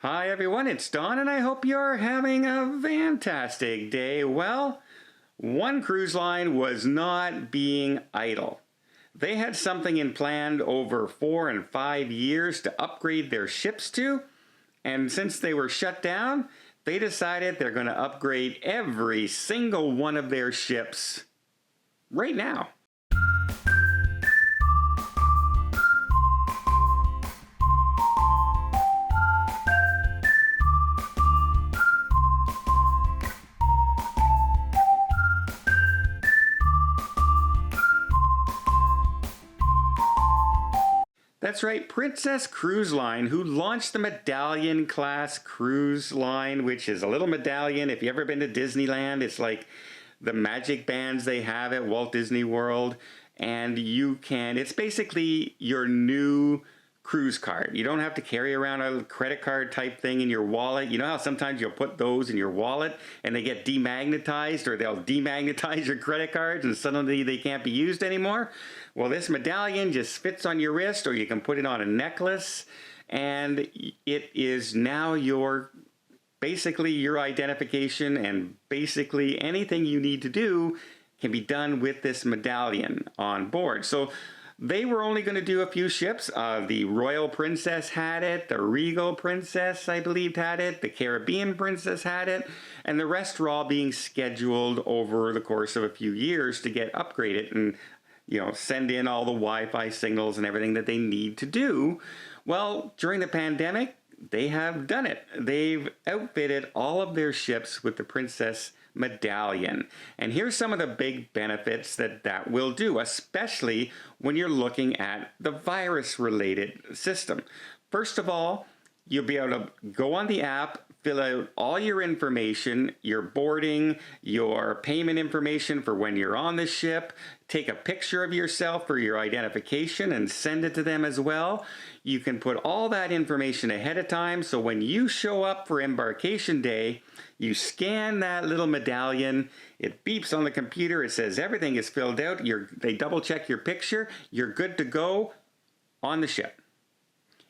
Hi everyone, it's Don and I hope you're having a fantastic day. Well, one cruise line was not being idle. They had something in planned over 4 and 5 years to upgrade their ships to, and since they were shut down, they decided they're going to upgrade every single one of their ships right now. That's right, Princess Cruise Line, who launched the Medallion Class cruise line, which is a little medallion. If you've ever been to Disneyland, it's like the magic bands they have at Walt Disney World. And it's basically your new cruise card. You don't have to carry around a credit card type thing in your wallet. You know how sometimes you'll put those in your wallet and they get demagnetized, or they'll demagnetize your credit cards and suddenly they can't be used anymore? Well, this medallion just fits on your wrist, or you can put it on a necklace, and it is now basically your identification, and basically anything you need to do can be done with this medallion on board. So they were only going to do a few ships. The Royal Princess had it, the Regal Princess, I believe, had it, the Caribbean Princess had it, and the rest were all being scheduled over the course of a few years to get upgraded and send in all the Wi-Fi signals and everything that they need to do. Well, during the pandemic, they have done it. They've outfitted all of their ships with the Princess Medallion. And here's some of the big benefits that will do, especially when you're looking at the virus-related system. First of all, you'll be able to go on the app, fill out all your information, your boarding, your payment information for when you're on the ship, take a picture of yourself for your identification and send it to them as well. You can put all that information ahead of time, so when you show up for embarkation day, you scan that little medallion, it beeps on the computer, it says everything is filled out, they double check your picture, you're good to go on the ship.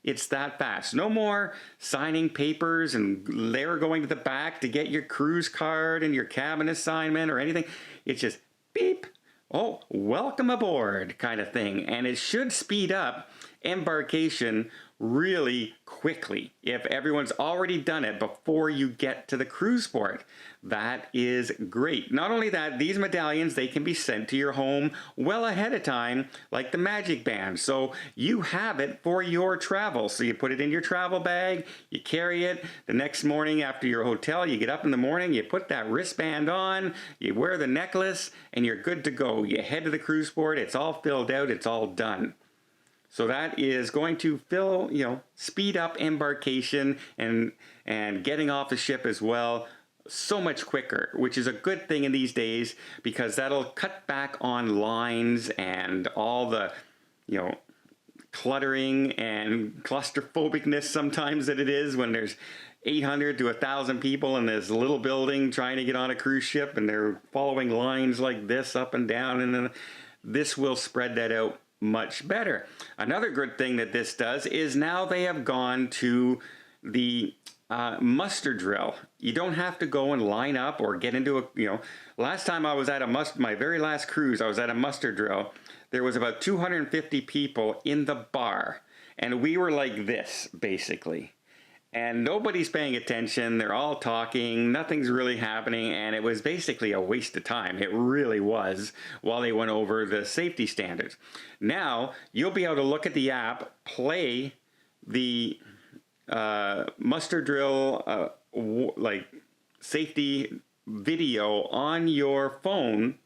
It's that fast. No more signing papers and they're going to the back to get your cruise card and your cabin assignment or anything. It's just beep, oh, welcome aboard kind of thing. And it should speed up embarkation really quickly if everyone's already done it before you get to the cruise port. That is great. Not only that, these medallions, they can be sent to your home well ahead of time, like the magic band. So you have it for your travel. So you put it in your travel bag, you carry it. The next morning after your hotel, you get up in the morning, you put that wristband on, you wear the necklace, and you're good to go. You head to the cruise port, it's all filled out, it's all done. So that is going to speed up embarkation and getting off the ship as well so much quicker, which is a good thing in these days because that'll cut back on lines and all the, cluttering and claustrophobicness sometimes that it is when there's 800 to 1,000 people in this little building trying to get on a cruise ship and they're following lines like this up and down, and then this will spread that out much better. Another good thing that this does is now they have gone to the muster drill. You don't have to go and line up or get into last time I was at my very last cruise, I was at a muster drill. There was about 250 people in the bar, and we were like this, basically. And nobody's paying attention, they're all talking, nothing's really happening, and it was basically a waste of time. It really was, while they went over the safety standards. Now, you'll be able to look at the app, play the muster drill safety video on your phone,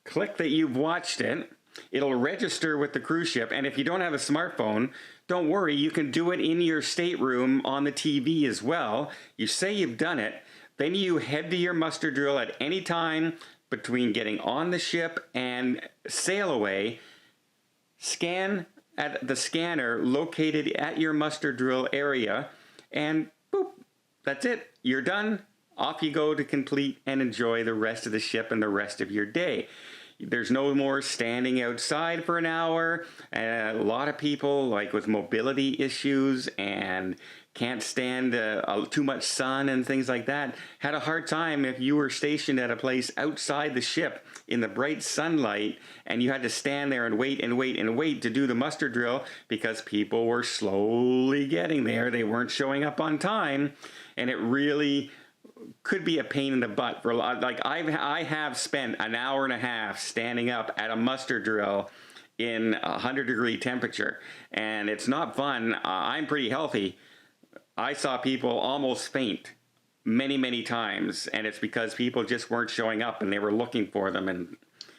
click that you've watched it, it'll register with the cruise ship, and if you don't have a smartphone, don't worry, you can do it in your stateroom on the TV as well. You say you've done it, then you head to your muster drill at any time between getting on the ship and sail away, scan at the scanner located at your muster drill area, and boop, that's it. You're done. Off you go to complete and enjoy the rest of the ship and the rest of your day. There's no more standing outside for an hour. A lot of people, like with mobility issues and can't stand too much sun and things like that, had a hard time if you were stationed at a place outside the ship in the bright sunlight and you had to stand there and wait and wait and wait to do the muster drill because people were slowly getting there. They weren't showing up on time, and it really could be a pain in the butt for a lot. Like I have spent an hour and a half standing up at a muster drill in 100-degree temperature, and it's not fun. I'm pretty healthy. I saw people almost faint many times, and it's because people just weren't showing up and they were looking for them, and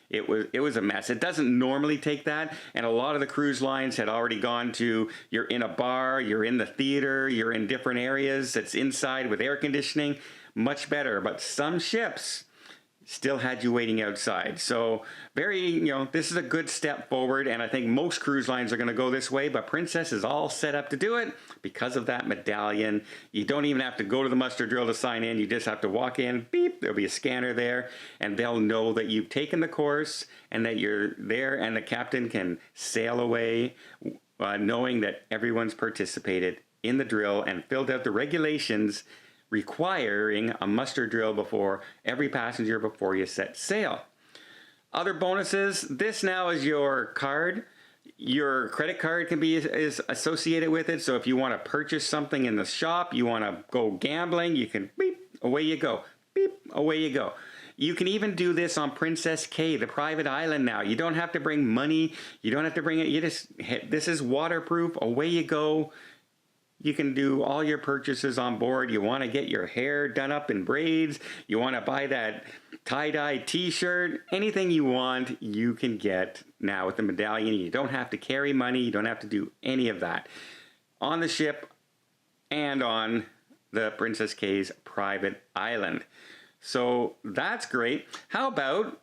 it was a mess. It doesn't normally take that, and a lot of the cruise lines had already gone to, you're in a bar, you're in the theater, you're in different areas that's inside with air conditioning, much better. But some ships still had you waiting outside. So this is a good step forward, and I think most cruise lines are going to go this way, but Princess is all set up to do it because of that medallion. You don't even have to go to the muster drill to sign in. You just have to walk in, beep, there'll be a scanner there, and they'll know that you've taken the course and that you're there, and the captain can sail away knowing that everyone's participated in the drill and filled out the regulations requiring a muster drill before every passenger before you set sail. Other bonuses, this now is your card. Your credit card is associated with it, so if you want to purchase something in the shop, you want to go gambling, you can beep, away you go, beep, away you go. You can even do this on Princess K, the private island now. You don't have to bring money, you don't have to bring it, you just hit, this is waterproof, away you go. You can do all your purchases on board. You want to get your hair done up in braids. You want to buy that tie-dye t-shirt. Anything you want, you can get now with the medallion. You don't have to carry money. You don't have to do any of that on the ship and on the Princess K's private island. So that's great. How about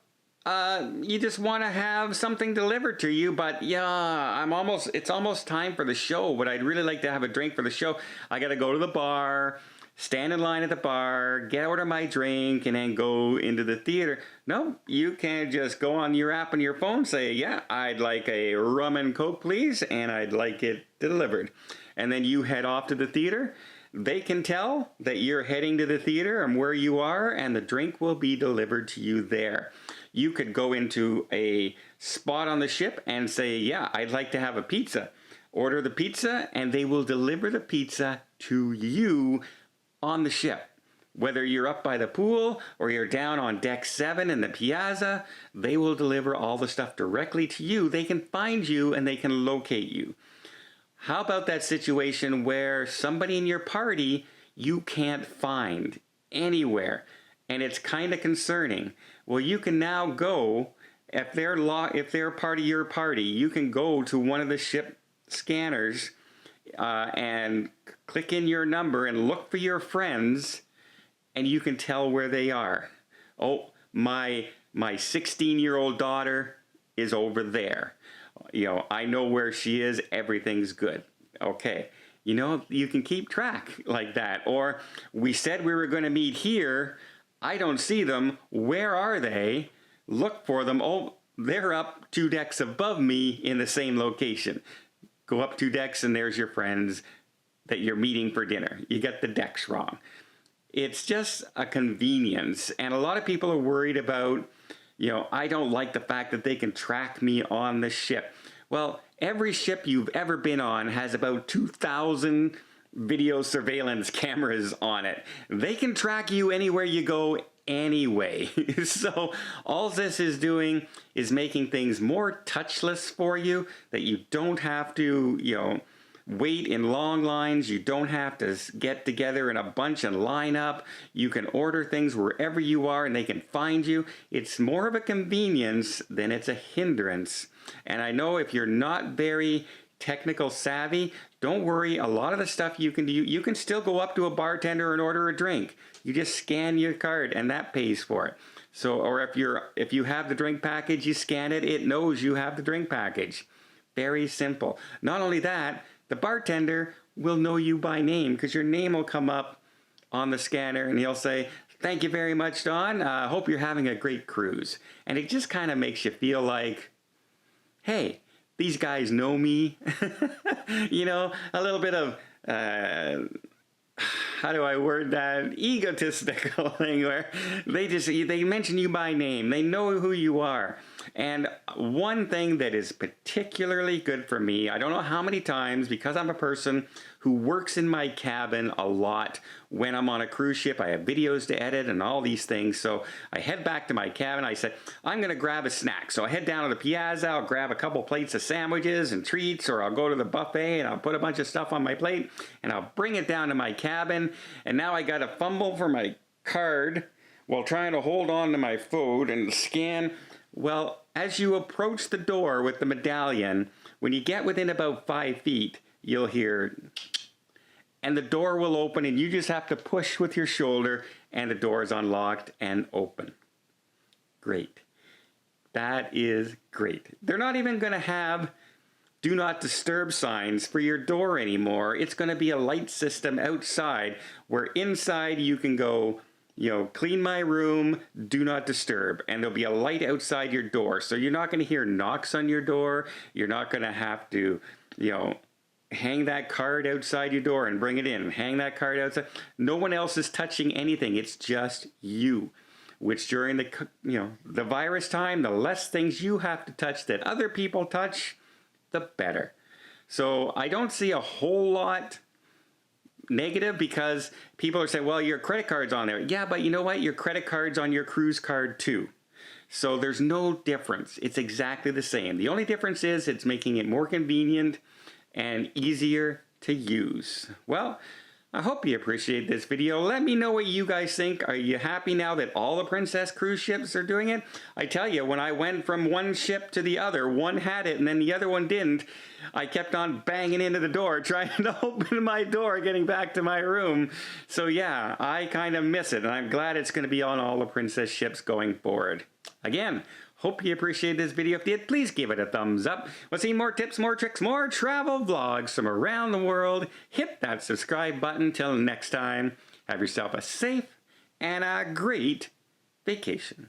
you just want to have something delivered to you, but yeah, it's almost time for the show, but I'd really like to have a drink for the show. I got to go to the bar, stand in line at the bar, order my drink, and then go into the theater. No, you can just go on your app on your phone, say, yeah, I'd like a rum and coke, please, and I'd like it delivered. And then you head off to the theater. They can tell that you're heading to the theater and where you are, and the drink will be delivered to you there. You could go into a spot on the ship and say, yeah, I'd like to have a pizza. Order the pizza, and they will deliver the pizza to you on the ship. Whether you're up by the pool or you're down on deck 7 in the piazza, they will deliver all the stuff directly to you. They can find you and they can locate you. How about that situation where somebody in your party you can't find anywhere, and it's kind of concerning? Well, you can now go, if they're part of your party, you can go to one of the ship scanners and click in your number and look for your friends, and you can tell where they are. Oh, my 16-year-old daughter is over there. I know where she is. Everything's good. Okay. You can keep track like that. Or we said we were going to meet here. I don't see them. Where are they? Look for them. Oh, they're up 2 decks above me in the same location. Go up 2 decks and there's your friends that you're meeting for dinner. You get the decks wrong. It's just a convenience. And a lot of people are worried about, I don't like the fact that they can track me on the ship. Well, every ship you've ever been on has about 2,000 video surveillance cameras on it. They can track you anywhere you go anyway. So all this is doing is making things more touchless for you, that you don't have to, wait in long lines. You don't have to get together in a bunch and line up. You can order things wherever you are and they can find you. It's more of a convenience than it's a hindrance. And I know if you're not very technical savvy, don't worry. A lot of the stuff you can do, you can still go up to a bartender and order a drink. You just scan your card and that pays for it. So, or if you have the drink package, you scan it, it knows you have the drink package. Very simple. Not only that, the bartender will know you by name because your name will come up on the scanner and he'll say, thank you very much, Don. Hope you're having a great cruise. And it just kind of makes you feel like, hey, these guys know me. A little bit of how do I word that, egotistical thing where they mention you by name. They know who you are. And one thing that is particularly good for me, I don't know how many times, because I'm a person who works in my cabin a lot when I'm on a cruise ship. I have videos to edit and all these things. So I head back to my cabin. I said, I'm going to grab a snack. So I head down to the piazza. I'll grab a couple plates of sandwiches and treats, or I'll go to the buffet and I'll put a bunch of stuff on my plate and I'll bring it down to my cabin. And now I got to fumble for my card while trying to hold on to my food and scan. Well, as you approach the door with the Medallion, when you get within about 5 feet, you'll hear, and the door will open, and you just have to push with your shoulder, and the door is unlocked and open. Great. That is great. They're not even going to have do not disturb signs for your door anymore. It's going to be a light system outside, where inside you can go, clean my room, do not disturb. And there'll be a light outside your door. So you're not going to hear knocks on your door. You're not going to have to, hang that card outside your door and bring it in. Hang that card outside. No one else is touching anything. It's just you. Which during the virus time, the less things you have to touch that other people touch, the better. So I don't see a whole lot negative, because people are saying, well, your credit card's on there. Yeah, but you know what? Your credit card's on your cruise card too. So there's no difference. It's exactly the same. The only difference is it's making it more convenient and easier to use. Well, I hope you appreciate this video. Let me know what you guys think. Are you happy now that all the Princess cruise ships are doing it? I tell you, when I went from one ship to the other, one had it and then the other one didn't. I kept on banging into the door, trying to open my door, getting back to my room. So yeah, I kind of miss it, and I'm glad it's going to be on all the Princess ships going forward. Again, hope you appreciate this video. If you did, please give it a thumbs up. Want to see more tips, more tricks, more travel vlogs from around the world? Hit that subscribe button. Till next time, have yourself a safe and a great vacation.